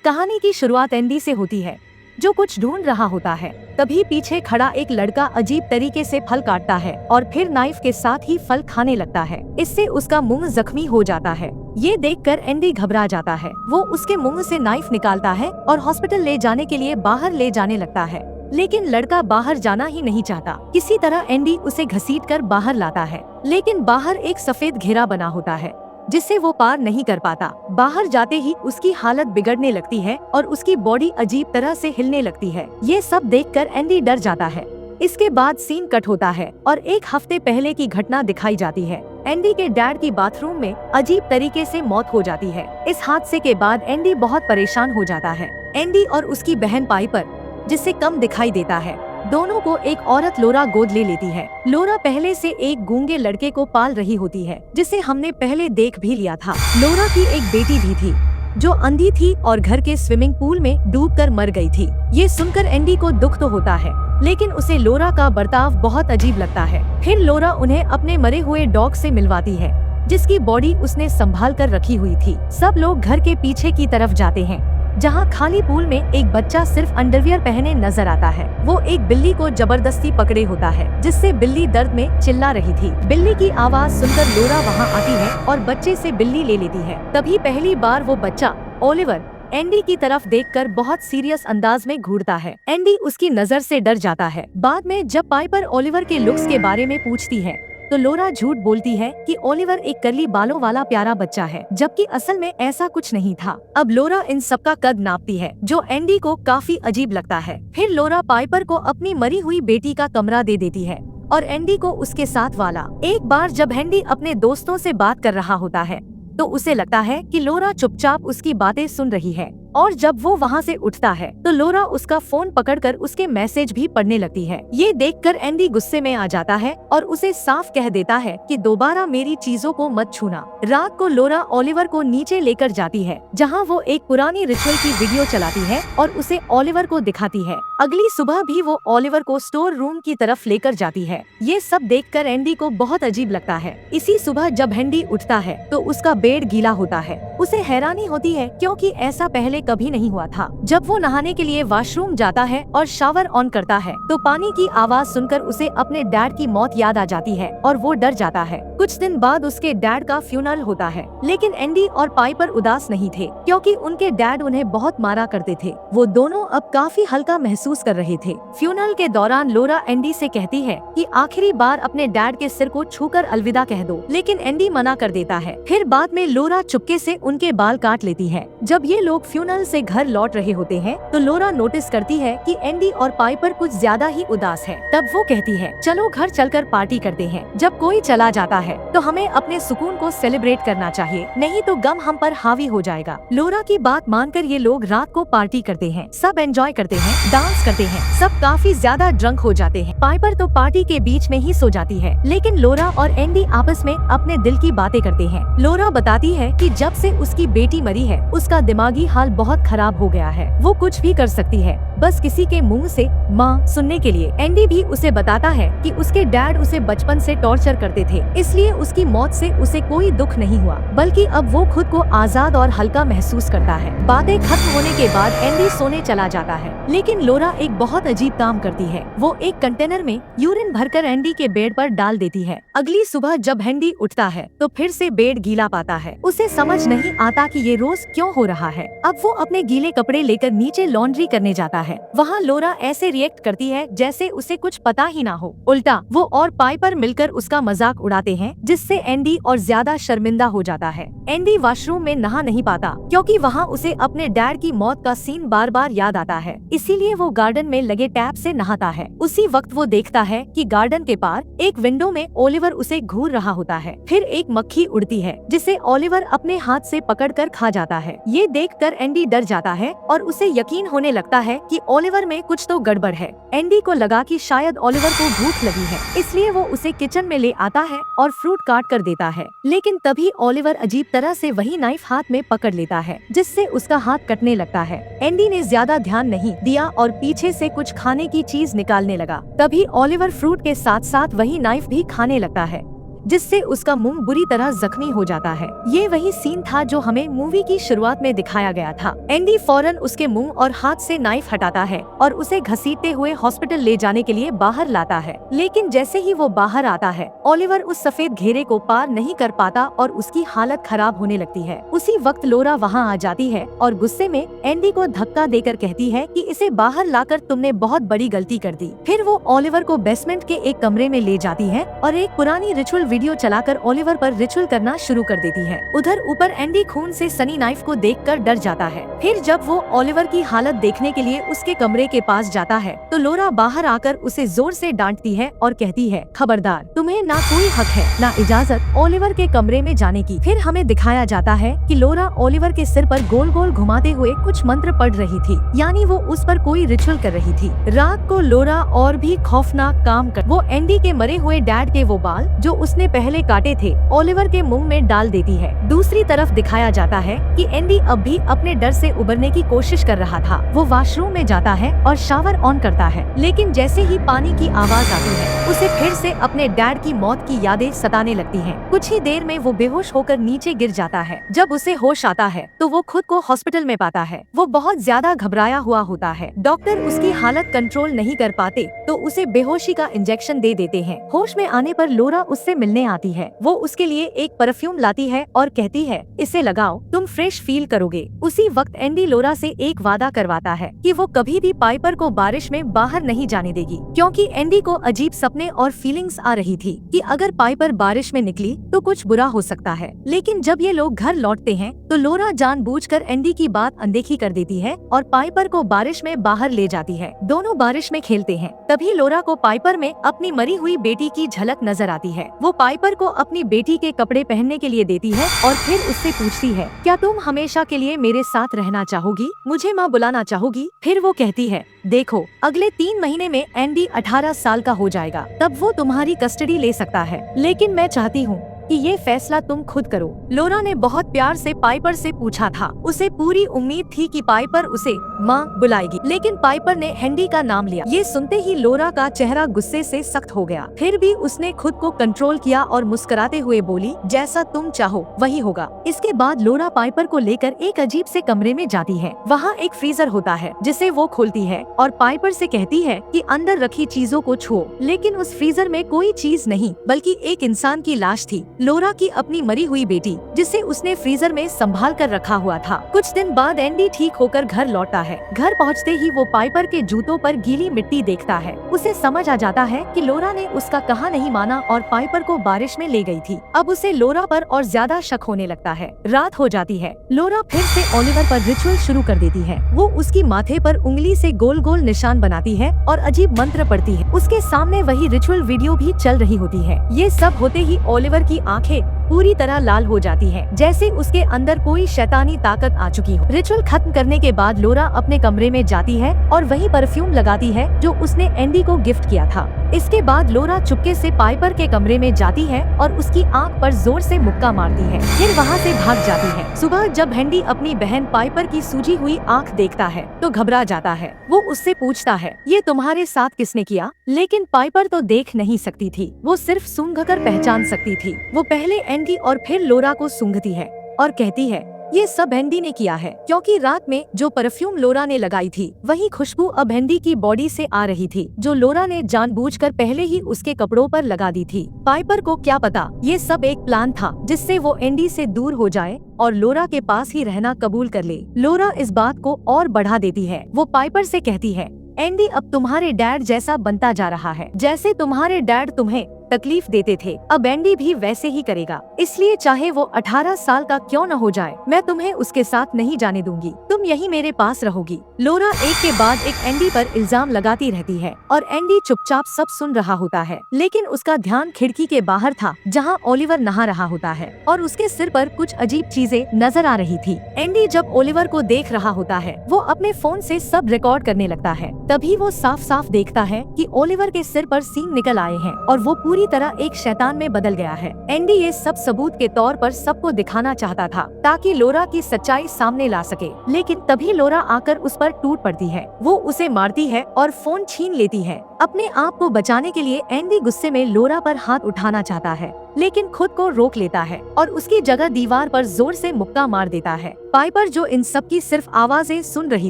कहानी की शुरुआत एंडी से होती है, जो कुछ ढूंढ रहा होता है। तभी पीछे खड़ा एक लड़का अजीब तरीके से फल काटता है और फिर नाइफ के साथ ही फल खाने लगता है। इससे उसका मुंह जख्मी हो जाता है। ये देखकर एंडी घबरा जाता है। वो उसके मुंह से नाइफ निकालता है और हॉस्पिटल ले जाने के लिए बाहर ले जाने लगता है, लेकिन लड़का बाहर जाना ही नहीं चाहता। किसी तरह एंडी उसे घसीटकर बाहर लाता है, लेकिन बाहर एक सफेद घेरा बना होता है जिससे वो पार नहीं कर पाता। बाहर जाते ही उसकी हालत बिगड़ने लगती है और उसकी बॉडी अजीब तरह से हिलने लगती है। ये सब देखकर एंडी डर जाता है। इसके बाद सीन कट होता है और एक हफ्ते पहले की घटना दिखाई जाती है। एंडी के डैड की बाथरूम में अजीब तरीके से मौत हो जाती है। इस हादसे के बाद एंडी बहुत परेशान हो जाता है। एंडी और उसकी बहन पाइपर, जिससे कम दिखाई देता है, दोनों को एक औरत लोरा गोद ले लेती है। लोरा पहले से एक गूंगे लड़के को पाल रही होती है, जिसे हमने पहले देख भी लिया था। लोरा की एक बेटी भी थी जो अंधी थी और घर के स्विमिंग पूल में डूबकर मर गई थी। ये सुनकर एंडी को दुख तो होता है, लेकिन उसे लोरा का बर्ताव बहुत अजीब लगता है। फिर लोरा उन्हें अपने मरे हुए डॉग से मिलवाती है, जिसकी बॉडी उसने संभाल कर रखी हुई थी। सब लोग घर के पीछे की तरफ जाते हैं, जहाँ खाली पूल में एक बच्चा सिर्फ अंडरवियर पहने नजर आता है। वो एक बिल्ली को जबरदस्ती पकड़े होता है, जिससे बिल्ली दर्द में चिल्ला रही थी। बिल्ली की आवाज सुनकर लोरा वहाँ आती है और बच्चे से बिल्ली ले लेती है। तभी पहली बार वो बच्चा ओलिवर एंडी की तरफ देखकर बहुत सीरियस अंदाज में घूरता है। एंडी उसकी नजर से डर जाता है। बाद में जब पाइपर ओलिवर के लुक्स के बारे में पूछती है तो लोरा झूठ बोलती है कि ओलिवर एक कर्ली बालों वाला प्यारा बच्चा है, जबकि असल में ऐसा कुछ नहीं था। अब लोरा इन सबका कद नापती है, जो एंडी को काफी अजीब लगता है। फिर लोरा पाइपर को अपनी मरी हुई बेटी का कमरा दे देती है और एंडी को उसके साथ वाला। एक बार जब एंडी अपने दोस्तों से बात कर रहा होता है तो उसे लगता है कि लोरा चुपचाप उसकी बातें सुन रही है, और जब वो वहाँ से उठता है तो लोरा उसका फोन पकड़कर उसके मैसेज भी पढ़ने लगती है। ये देखकर एंडी गुस्से में आ जाता है और उसे साफ कह देता है कि दोबारा मेरी चीजों को मत छूना। रात को लोरा ओलिवर को नीचे लेकर जाती है, जहाँ वो एक पुरानी रिचुअल की वीडियो चलाती है और उसे ओलिवर को दिखाती है। अगली सुबह भी वो ओलिवर को स्टोर रूम की तरफ लेकर जाती है। ये सब देखकर एंडी को बहुत अजीब लगता है। इसी सुबह जब एंडी उठता है तो उसका बेड गीला होता है। उसे हैरानी होती है, क्योंकि ऐसा पहले कभी नहीं हुआ था। जब वो नहाने के लिए वॉशरूम जाता है और शावर ऑन करता है तो पानी की आवाज सुनकर उसे अपने डैड की मौत याद आ जाती है और वो डर जाता है। कुछ दिन बाद उसके डैड का फ्यूनरल होता है, लेकिन एंडी और पाइपर उदास नहीं थे, क्योंकि उनके डैड उन्हें बहुत मारा करते थे। वो दोनों अब काफी हल्का महसूस कर रहे थे। फ्यूनरल के दौरान लोरा एंडी से कहती है कि आखिरी बार अपने डैड के सिर को छूकर अलविदा कह दो, लेकिन एंडी मना कर देता है। फिर बाद में लोरा चुपके से उनके बाल काट लेती है। जब ये लोग फ्यूनरल से घर लौट रहे होते हैं तो लोरा नोटिस करती है कि एंडी और पाइपर कुछ ज्यादा ही उदास है। तब वो कहती है, चलो घर चलकर पार्टी करते हैं। जब कोई चला जाता है तो हमें अपने सुकून को सेलिब्रेट करना चाहिए, नहीं तो गम हम पर हावी हो जाएगा। लोरा की बात मानकर ये लोग रात को पार्टी करते हैं। सब एंजॉय करते हैं, डांस करते हैं, सब काफी ज्यादा ड्रंक हो जाते हैं। पाइपर तो पार्टी के बीच में ही सो जाती है, लेकिन लोरा और एंडी आपस में अपने दिल की बातें करते हैं। लोरा बताती है कि जब से उसकी बेटी मरी है उसका दिमागी हाल बहुत खराब हो गया है। वो कुछ भी कर सकती है, बस किसी के मुंह से माँ सुनने के लिए। एंडी भी उसे बताता है कि उसके डैड उसे बचपन से टॉर्चर करते थे, इसलिए उसकी मौत से उसे कोई दुख नहीं हुआ, बल्कि अब वो खुद को आजाद और हल्का महसूस करता है। बातें खत्म होने के बाद एंडी सोने चला जाता है, लेकिन लोरा एक बहुत अजीब काम करती है। वो एक कंटेनर में यूरिन भरकर एंडी के बेड पर डाल देती है। अगली सुबह जब एंडी उठता है तो फिर से बेड गीला पाता है। उसे समझ नहीं आता कि ये रोज क्यों हो रहा है। अब वो अपने गीले कपड़े लेकर नीचे लॉन्ड्री करने जाता है। वहाँ लोरा ऐसे रिएक्ट करती है जैसे उसे कुछ पता ही ना हो। उल्टा वो और पाइपर मिलकर उसका मजाक उड़ाते हैं, जिससे एंडी और ज्यादा शर्मिंदा हो जाता है। एंडी वॉशरूम में नहा नहीं पाता, क्योंकि वहाँ उसे अपने डैड की मौत का सीन बार बार याद आता है। इसीलिए वो गार्डन में लगे टैप से नहाता है। उसी वक्त वो देखता है कि गार्डन के पार एक विंडो में ओलिवर उसे घूर रहा होता है। फिर एक मक्खी उड़ती है, जिसे ओलिवर अपने हाथ से पकड़कर खा जाता है। ये देखकर एंडी डर जाता है और उसे यकीन होने लगता है कि ओलिवर में कुछ तो गड़बड़ है। एंडी को लगा कि शायद ओलिवर को भूख लगी है, इसलिए वो उसे किचन में ले आता है और फ्रूट काट कर देता है। लेकिन तभी ओलिवर अजीब तरह से वही नाइफ हाथ में पकड़ लेता है, जिससे उसका हाथ कटने लगता है। एंडी ने ज्यादा ध्यान नहीं दिया और पीछे से कुछ खाने की चीज निकालने लगा। तभी ओलिवर फ्रूट के साथ साथ वही नाइफ भी खाने लगता है। जिससे उसका मुंह बुरी तरह जख्मी हो जाता है। ये वही सीन था जो हमें मूवी की शुरुआत में दिखाया गया था। एंडी फौरन उसके मुंह और हाथ से नाइफ हटाता है और उसे घसीटते हुए हॉस्पिटल ले जाने के लिए बाहर लाता है। लेकिन जैसे ही वो बाहर आता है, ओलिवर उस सफेद घेरे को पार नहीं कर पाता और उसकी हालत खराब होने लगती है। उसी वक्त लोरा वहाँ आ जाती है और गुस्से में एंडी को धक्का देकर कहती है कि इसे बाहर लाकर तुमने बहुत बड़ी गलती कर दी। फिर वो ओलिवर को बेसमेंट के एक कमरे में ले जाती है और एक पुरानी रिचुअल वीडियो चलाकर ओलिवर पर रिचुअल करना शुरू कर देती है। उधर ऊपर एंडी खून से सनी नाइफ को देखकर डर जाता है। फिर जब वो ओलिवर की हालत देखने के लिए उसके कमरे के पास जाता है तो लोरा बाहर आकर उसे जोर से डांटती है और कहती है, खबरदार, तुम्हें ना कोई हक है ना इजाजत ओलिवर के कमरे में जाने की। फिर हमें दिखाया जाता है कि लोरा ओलिवर के सिर पर गोल गोल घुमाते हुए कुछ मंत्र पढ़ रही थी, यानी वो उस पर कोई रिचुअल कर रही थी। रात को लोरा और भी खौफनाक काम कर वो एंडी के मरे हुए डैड के वो बाल जो उसने पहले काटे थे ओलिवर के मुंह में डाल देती है। दूसरी तरफ दिखाया जाता है कि एंडी अब भी अपने डर से उबरने की कोशिश कर रहा था। वो वॉशरूम में जाता है और शावर ऑन करता है, लेकिन जैसे ही पानी की आवाज आती है उसे फिर से अपने डैड की मौत की यादें सताने लगती हैं। कुछ ही देर में वो बेहोश होकर नीचे गिर जाता है। जब उसे होश आता है तो वो खुद को हॉस्पिटल में पाता है। वो बहुत ज्यादा घबराया हुआ होता है। डॉक्टर उसकी हालत कंट्रोल नहीं कर पाते तो उसे बेहोशी का इंजेक्शन दे देते हैं। होश में आने पर लोरा उससे मिलने आती है। वो उसके लिए एक परफ्यूम लाती है और कहती है, इसे लगाओ, तुम फ्रेश फील करोगे। उसी वक्त एंडी लोरा से एक वादा करवाता है कि वो कभी भी पाइपर को बारिश में बाहर नहीं जाने देगी, क्योंकि एंडी को अजीब सपने और फीलिंग्स आ रही थी कि अगर पाइपर बारिश में निकली तो कुछ बुरा हो सकता है। लेकिन जब ये लोग घर लौटते हैं तो लोरा जानबूझकर एंडी की बात अनदेखी कर देती है और पाइपर को बारिश में बाहर ले जाती है। दोनों बारिश में खेलते हैं। तभी लोरा को पाइपर में अपनी मरी हुई बेटी की झलक नजर आती है। वो पाइपर को अपनी बेटी के कपड़े पहनने के लिए देती है और फिर उससे पूछती है, क्या तुम हमेशा के लिए मेरे साथ रहना चाहोगी, मुझे माँ बुलाना चाहोगी? फिर वो कहती है, देखो, अगले 3 महीने में एंडी 18 साल का हो जाएगा, तब वो तुम्हारी कस्टडी ले सकता है, लेकिन मैं चाहती हूँ कि ये फैसला तुम खुद करो। लोरा ने बहुत प्यार से पाइपर से पूछा था। उसे पूरी उम्मीद थी कि पाइपर उसे माँ बुलाएगी, लेकिन पाइपर ने एंडी का नाम लिया। ये सुनते ही लोरा का चेहरा गुस्से से सख्त हो गया। फिर भी उसने खुद को कंट्रोल किया और मुस्कुराते हुए बोली, जैसा तुम चाहो वही होगा। इसके बाद लोरा पाइपर को लेकर एक अजीब से कमरे में जाती है। वहाँ एक फ्रीजर होता है जिसे वो खोलती है और पाइपर से कहती है कि अंदर रखी चीजों को छुओ, लेकिन उस फ्रीजर में कोई चीज नहीं बल्कि एक इंसान की लाश थी, लोरा की अपनी मरी हुई बेटी, जिसे उसने फ्रीजर में संभाल कर रखा हुआ था। कुछ दिन बाद एंडी ठीक होकर घर लौटता है। घर पहुंचते ही वो पाइपर के जूतों पर गीली मिट्टी देखता है। उसे समझ आ जाता है कि लोरा ने उसका कहा नहीं माना और पाइपर को बारिश में ले गई थी। अब उसे लोरा पर और ज्यादा शक होने लगता है। रात हो जाती है। लोरा फिर से ओलिवर पर रिचुअल शुरू कर देती है। वो उसकी माथे पर उंगली से गोल गोल निशान बनाती है और अजीब मंत्र पढ़ती है। उसके सामने वही रिचुअल वीडियो भी चल रही होती है। ये सब होते ही ओलिवर की आंखें पूरी तरह लाल हो जाती हैं, जैसे उसके अंदर कोई शैतानी ताकत आ चुकी हो। रिचुअल खत्म करने के बाद लोरा अपने कमरे में जाती है और वही परफ्यूम लगाती है जो उसने एंडी को गिफ्ट किया था। इसके बाद लोरा चुपके से पाइपर के कमरे में जाती है और उसकी आंख पर जोर से मुक्का मारती है, फिर वहाँ से भाग जाती है। सुबह जब एंडी अपनी बहन पाइपर की सूजी हुई आंख देखता है तो घबरा जाता है। वो उससे पूछता है, ये तुम्हारे साथ किसने किया? लेकिन पाइपर तो देख नहीं सकती थी, वो सिर्फ सूंघकर पहचान सकती थी। वो पहले एंडी और फिर लोरा को सूंघती है और कहती है, ये सब एंडी ने किया है, क्योंकि रात में जो परफ्यूम लोरा ने लगाई थी वही खुशबू अब एंडी की बॉडी से आ रही थी, जो लोरा ने जानबूझकर पहले ही उसके कपड़ों पर लगा दी थी। पाइपर को क्या पता ये सब एक प्लान था जिससे वो एंडी से दूर हो जाए और लोरा के पास ही रहना कबूल कर ले। लोरा इस बात को और बढ़ा देती है। वो पाइपर से कहती है, एंडी अब तुम्हारे डैड जैसा बनता जा रहा है। जैसे तुम्हारे डैड तुम्हें तकलीफ देते थे, अब एंडी भी वैसे ही करेगा। इसलिए चाहे वो 18 साल का क्यों न हो जाए, मैं तुम्हें उसके साथ नहीं जाने दूंगी। तुम यही मेरे पास रहोगी। लोरा एक के बाद एक एंडी पर इल्जाम लगाती रहती है और एंडी चुपचाप सब सुन रहा होता है, लेकिन उसका ध्यान खिड़की के बाहर था जहाँ ओलिवर नहा रहा होता है और उसके सिर पर कुछ अजीब चीजें नजर आ रही थी। एंडी जब ओलिवर को देख रहा होता है वो अपने फोन से सब रिकॉर्ड करने लगता है। तभी वो साफ साफ देखता है कि ओलिवर के सिर पर सींग निकल आए हैं और वो पूरी तरह एक शैतान में बदल गया है। एंडी ये सब सबूत के तौर पर सबको दिखाना चाहता था ताकि लोरा की सच्चाई सामने ला सके, लेकिन तभी लोरा आकर उस पर टूट पड़ती है। वो उसे मारती है और फोन छीन लेती है। अपने आप को बचाने के लिए एंडी गुस्से में लोरा पर हाथ उठाना चाहता है, लेकिन खुद को रोक लेता है और उसकी जगह दीवार पर जोर से मुक्का मार देता है। पाइपर जो इन सब की सिर्फ आवाजें सुन रही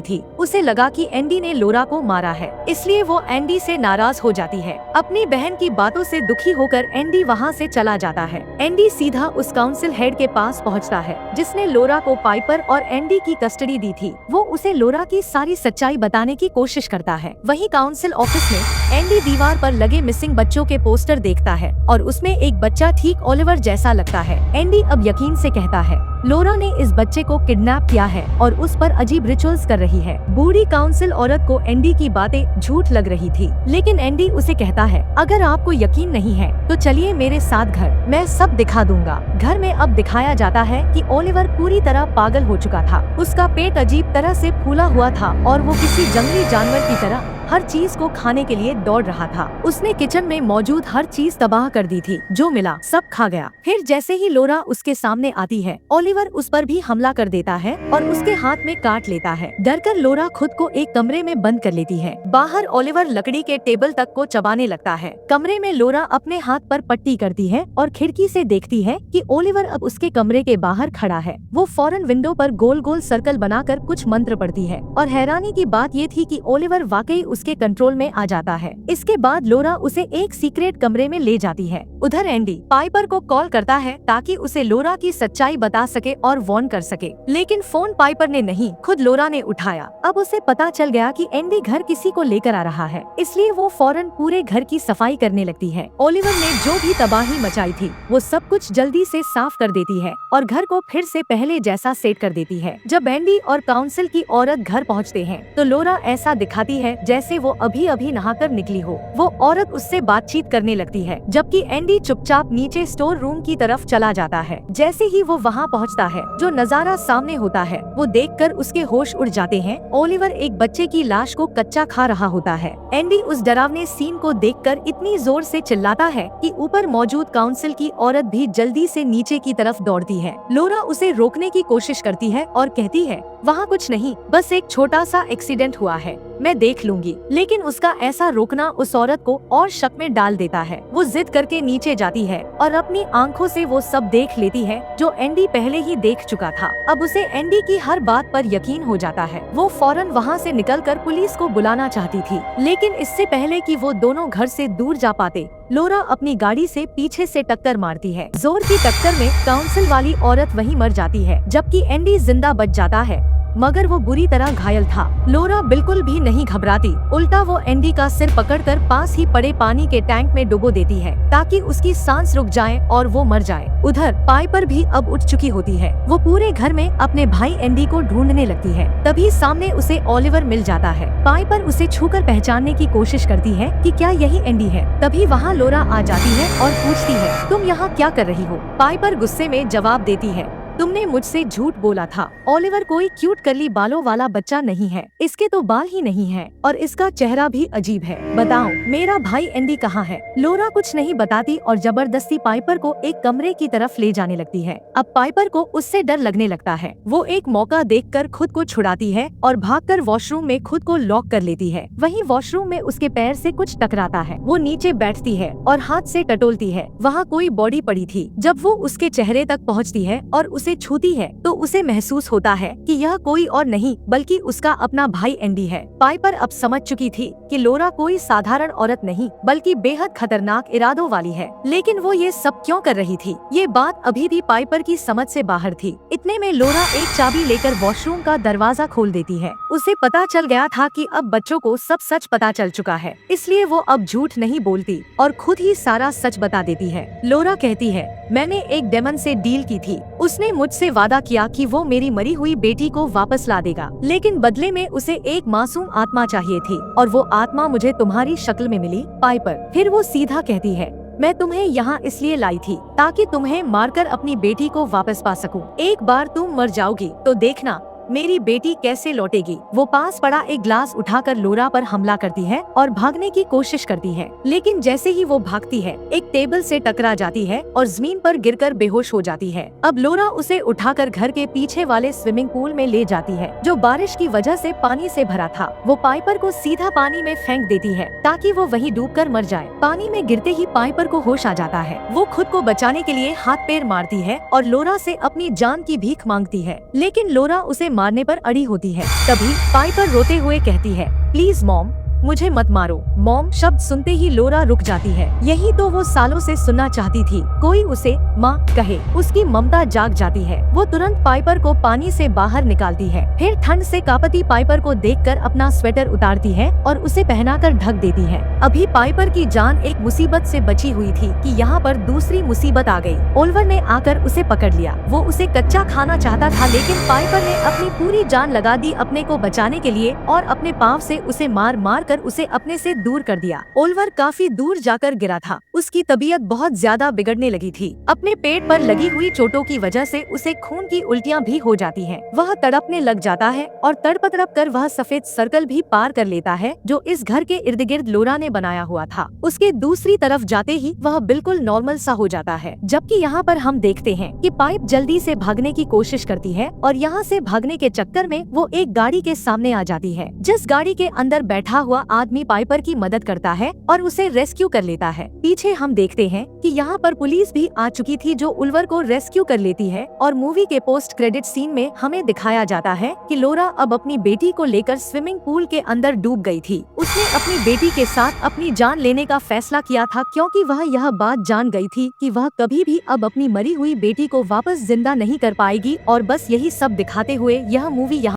थी, उसे लगा कि एंडी ने लोरा को मारा है, इसलिए वो एंडी से नाराज हो जाती है। अपनी बहन की बातों से दुखी होकर एंडी वहाँ से चला जाता है। एंडी सीधा उस काउंसिल हेड के पास पहुँचता है जिसने लोरा को पाइपर और एंडी की कस्टडी दी थी। वो उसे लोरा की सारी सच्चाई बताने की कोशिश करता है। वहीं काउंसिल ऑफिस में एंडी दीवार पर लगे मिसिंग बच्चों के पोस्टर देखता है और उसमें एक बच्चा ठीक ओलिवर जैसा लगता है। एंडी अब यकीन से कहता है लोरा ने इस बच्चे को किडनैप किया है और उस पर अजीब रिचुअल्स कर रही है। बूढ़ी काउंसिल औरत को एंडी की बातें झूठ लग रही थी, लेकिन एंडी उसे कहता है अगर आपको यकीन नहीं है तो चलिए मेरे साथ घर, मैं सब दिखा दूंगा। घर में अब दिखाया जाता है कि ओलिवर पूरी तरह पागल हो चुका था। उसका पेट अजीब तरह से फूला हुआ था और वो किसी जंगली जानवर की तरह हर चीज को खाने के लिए दौड़ रहा था। उसने किचन में मौजूद हर चीज तबाह कर दी थी, जो मिला सब खा गया। फिर जैसे ही लोरा उसके सामने आती है, ओलिवर उस पर भी हमला कर देता है और उसके हाथ में काट लेता है। डरकर लोरा खुद को एक कमरे में बंद कर लेती है। बाहर ओलिवर लकड़ी के टेबल तक को चबाने लगता है। कमरे में लोरा अपने हाथ पर पट्टी करती है और खिड़की से देखती है कि ओलिवर अब उसके कमरे के बाहर खड़ा है। वो फौरन विंडो पर गोल गोल सर्कल बनाकर कुछ मंत्र पढ़ती है और हैरानी की बात ये थी कि ओलिवर वाकई उसके कंट्रोल में आ जाता है। इसके बाद लोरा उसे एक सीक्रेट कमरे में ले जाती है। उधर एंडी पाइपर को कॉल करता है ताकि उसे लोरा की सच्चाई बता सके और वार्न कर सके, लेकिन फोन पाइपर ने नहीं, खुद लोरा ने उठाया। अब उसे पता चल गया कि एंडी घर किसी को लेकर आ रहा है, इसलिए वो फौरन पूरे घर की सफाई करने लगती है। ओलिवर ने जो भी तबाही मचाई थी वो सब कुछ जल्दी से साफ कर देती है और घर को फिर से पहले जैसा सेट कर देती है। जब एंडी और काउंसिल की औरत घर पहुँचते हैं तो लोरा ऐसा दिखाती है जैसे वो अभी अभी नहाकर निकली हो। वो औरत उससे बातचीत करने लगती है, जबकि एंडी चुपचाप नीचे स्टोर रूम की तरफ चला जाता है। जैसे ही वो वहाँ पहुँचता है, जो नजारा सामने होता है वो देखकर उसके होश उड़ जाते हैं। ओलिवर एक बच्चे की लाश को कच्चा खा रहा होता है। एंडी उस डरावने सीन को देखकर इतनी जोर से चिल्लाता है कि ऊपर मौजूद काउंसिल की औरत भी जल्दी से नीचे की तरफ दौड़ती है। लोरा उसे रोकने की कोशिश करती है और कहती है वहाँ कुछ नहीं, बस एक छोटा सा एक्सीडेंट हुआ है, मैं देख लूंगी। लेकिन उसका ऐसा रोकना उस औरत को और शक में डाल देता है। वो जिद करके नीचे जाती है और अपनी आंखों से वो सब देख लेती है जो एंडी पहले ही देख चुका था। अब उसे एंडी की हर बात पर यकीन हो जाता है। वो फौरन वहाँ से निकलकर पुलिस को बुलाना चाहती थी, लेकिन इससे पहले कि वो दोनों घर से दूर जा पाते, लोरा अपनी गाड़ी से पीछे से टक्कर मारती है। जोर की टक्कर में काउंसिल वाली औरत वहीं मर जाती है, जबकि एंडी जिंदा बच जाता है, मगर वो बुरी तरह घायल था। लोरा बिल्कुल भी नहीं घबराती, उल्टा वो एंडी का सिर पकड़कर पास ही पड़े पानी के टैंक में डुबो देती है ताकि उसकी सांस रुक जाए और वो मर जाए। उधर पाइपर भी अब उठ चुकी होती है। वो पूरे घर में अपने भाई एंडी को ढूंढने लगती है। तभी सामने उसे ओलिवर मिल जाता है। पाइपर उसे छूकर पहचानने की कोशिश करती है कि क्या यही एंडी है। तभी वहाँ लोरा आ जाती है और पूछती है तुम यहाँ क्या कर रही हो। पाइपर गुस्से में जवाब देती है तुमने मुझसे झूठ बोला था। ओलिवर कोई क्यूट कर्ली बालों वाला बच्चा नहीं है, इसके तो बाल ही नहीं है और इसका चेहरा भी अजीब है। बताओ मेरा भाई एंडी कहाँ है। लोरा कुछ नहीं बताती और जबरदस्ती पाइपर को एक कमरे की तरफ ले जाने लगती है। अब पाइपर को उससे डर लगने लगता है। वो एक मौका देखकर खुद को छुड़ाती है और भागकर वॉशरूम में खुद को लॉक कर लेती है। वहीं वॉशरूम में उसके पैर से कुछ टकराता है। वो नीचे बैठती है और हाथ से टटोलती है। वहाँ कोई बॉडी पड़ी थी। जब वो उसके चेहरे तक पहुँचती है और उसे छूती है तो उसे महसूस होता है कि यह कोई और नहीं बल्कि उसका अपना भाई एंडी है। पाइपर अब समझ चुकी थी कि लोरा कोई साधारण औरत नहीं बल्कि बेहद खतरनाक इरादों वाली है, लेकिन वो ये सब क्यों कर रही थी, ये बात अभी भी पाइपर की समझ से बाहर थी। इतने में लोरा एक चाबी लेकर वॉशरूम का दरवाजा खोल देती है। उसे पता चल गया था कि अब बच्चों को सब सच पता चल चुका है, इसलिए वो अब झूठ नहीं बोलती और खुद ही सारा सच बता देती है। लोरा कहती है मैंने एक डेमन से डील की थी, उसने मुझसे वादा किया कि वो मेरी मरी हुई बेटी को वापस ला देगा, लेकिन बदले में उसे एक मासूम आत्मा चाहिए थी और वो आत्मा मुझे तुम्हारी शक्ल में मिली पाइपर। फिर वो सीधा कहती है मैं तुम्हें यहाँ इसलिए लाई थी ताकि तुम्हें मारकर अपनी बेटी को वापस पा सकूं। एक बार तुम मर जाओगी तो देखना मेरी बेटी कैसे लौटेगी। वो पास पड़ा एक ग्लास उठाकर लोरा पर हमला करती है और भागने की कोशिश करती है, लेकिन जैसे ही वो भागती है एक टेबल से टकरा जाती है और जमीन पर गिरकर बेहोश हो जाती है। अब लोरा उसे उठाकर घर के पीछे वाले स्विमिंग पूल में ले जाती है, जो बारिश की वजह से पानी से भरा था। वो पाइपर को सीधा पानी में फेंक देती है ताकि वो वहीं डूबकर मर जाए। पानी में गिरते ही पाइपर को होश आ जाता है। वो खुद को बचाने के लिए हाथ पैर मारती है और लोरा से अपनी जान की भीख मांगती है, लेकिन लोरा उसे मारने पर अड़ी होती है। तभी पाइपर रोते हुए कहती है, प्लीज मॉम, मुझे मत मारो। मॉम शब्द सुनते ही लोरा रुक जाती है। यही तो वो सालों से सुनना चाहती थी, कोई उसे माँ कहे। उसकी ममता जाग जाती है। वो तुरंत पाइपर को पानी से बाहर निकालती है, फिर ठंड से कांपती पाइपर को देखकर अपना स्वेटर उतारती है और उसे पहनाकर ढक देती है। अभी पाइपर की जान एक मुसीबत से बची हुई थी कि यहाँ पर दूसरी मुसीबत आ गई। ओलिवर ने आकर उसे पकड़ लिया। वो उसे कच्चा खाना चाहता था, लेकिन पाइपर ने अपनी पूरी जान लगा दी अपने को बचाने के लिए और अपने पाँव से उसे मार मार कर उसे अपने से दूर कर दिया। ओलिवर काफी दूर जाकर गिरा था। उसकी तबीयत बहुत ज्यादा बिगड़ने लगी थी। अपने पेट पर लगी हुई चोटों की वजह से उसे खून की उल्टियां भी हो जाती हैं। वह तड़पने लग जाता है और तड़प तड़प कर वह सफेद सर्कल भी पार कर लेता है जो इस घर के इर्द गिर्द लोरा ने बनाया हुआ था। उसके दूसरी तरफ जाते ही वह बिल्कुल नॉर्मल सा हो जाता है। जबकि यहाँ पर हम देखते हैं कि पाइप जल्दी से भागने की कोशिश करती है और यहाँ से भागने के चक्कर में वो एक गाड़ी के सामने आ जाती है, जिस गाड़ी के अंदर बैठा हुआ आदमी पाइपर की मदद करता है और उसे रेस्क्यू कर लेता है। पीछे हम देखते हैं कि यहाँ पर पुलिस भी आ चुकी थी जो ओलिवर को रेस्क्यू कर लेती है और मूवी के पोस्ट क्रेडिट सीन में हमें दिखाया जाता है कि लोरा अब अपनी बेटी को लेकर स्विमिंग पूल के अंदर डूब गई थी। उसने अपनी बेटी के साथ अपनी जान लेने का फैसला किया था, क्योंकि वह यह बात जान गई थी कि वह कभी भी अब अपनी मरी हुई बेटी को वापस जिंदा नहीं कर पाएगी। और बस यही सब दिखाते हुए यह मूवी यहाँ